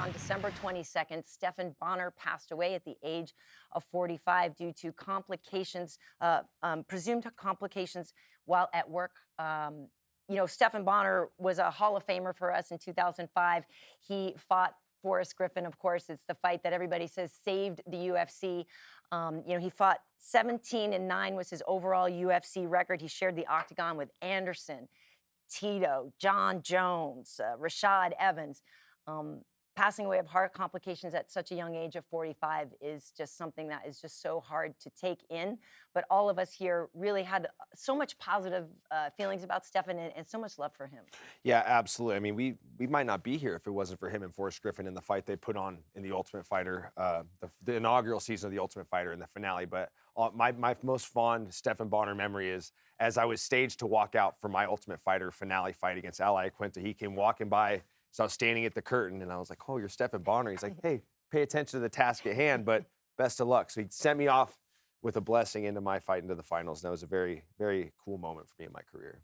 on December 22nd, Stephan Bonnar passed away at the age of 45 due to complications, presumed complications while at work. Stephan Bonnar was a Hall of Famer for us in 2005. He fought Forrest Griffin, of course. It's the fight that everybody says saved the UFC. He fought 17-9 was his overall UFC record. He shared the octagon with Anderson, Tito, John Jones, Rashad Evans. Passing away of heart complications at such a young age of 45 is just something that is just so hard to take in. But all of us here really had so much positive feelings about Stephan and so much love for him. Yeah, absolutely. I mean, we might not be here if it wasn't for him and Forrest Griffin in the fight they put on in The Ultimate Fighter, the inaugural season of The Ultimate Fighter in the finale. But my most fond Stephan Bonnar memory is as I was staged to walk out for my Ultimate Fighter finale fight against Ally Quinta, he came walking by. So I was standing at the curtain, and I was like, oh, you're Stephan Bonnar. He's like, hey, pay attention to the task at hand, but best of luck. So he sent me off with a blessing into my fight into the finals. And that was a very, very cool moment for me in my career.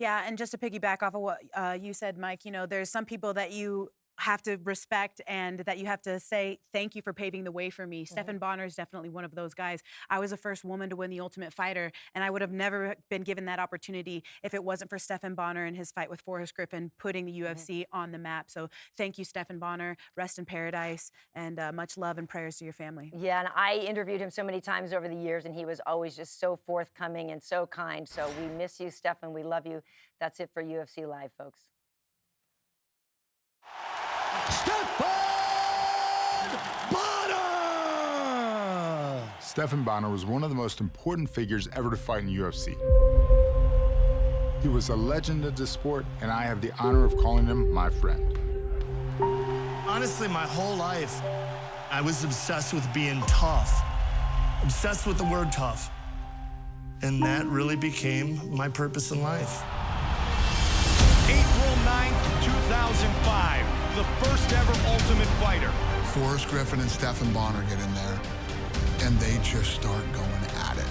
Yeah, and just to piggyback off of what you said, Mike, there's some people that you have to respect and that you have to say thank you for paving the way for me. Stephan Bonnar is definitely one of those guys. I was the first woman to win the Ultimate Fighter, and I would have never been given that opportunity if it wasn't for Stephan Bonnar and his fight with Forrest Griffin putting the UFC on the map. So thank you, Stephan Bonnar. Rest in paradise, and much love and prayers to your family. Yeah, and I interviewed him so many times over the years, and he was always just so forthcoming and so kind. So we miss you, Stephan. We love you. That's it for UFC Live, folks. Stephan Bonnar! Stephan Bonnar was one of the most important figures ever to fight in UFC. He was a legend of the sport, and I have the honor of calling him my friend. Honestly, my whole life, I was obsessed with being tough. Obsessed with the word tough. And that really became my purpose in life. April 9th, 2005. The first ever Ultimate Fighter. Forrest Griffin and Stephan Bonnar get in there, and they just start going at it.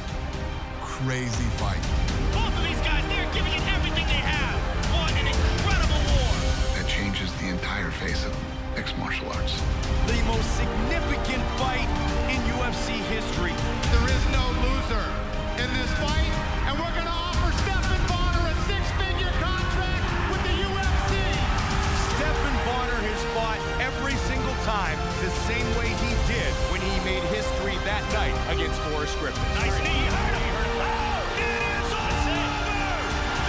Crazy fight. Both of these guys, they're giving it everything they have. What an incredible war. That changes the entire face of mixed martial arts. The most significant fight in UFC history. There is no loser in this fight, and we're going to offer Stephan Bonnar a six-figure contract with the UFC. Stephan Bonnar has fought every single time the same way he did when he made history that night against Forrest Griffin. Nice knee, hurt him. Oh, it is over!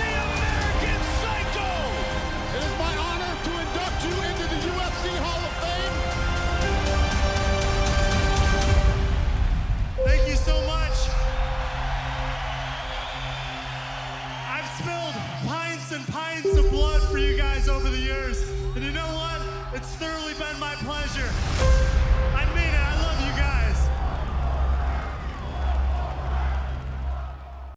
The American Psycho! It is my honor to induct you into the UFC Hall of Fame. Thank you so much. I've spilled pints and pints of blood for you guys over the years. And you know what? It's thoroughly been my pleasure.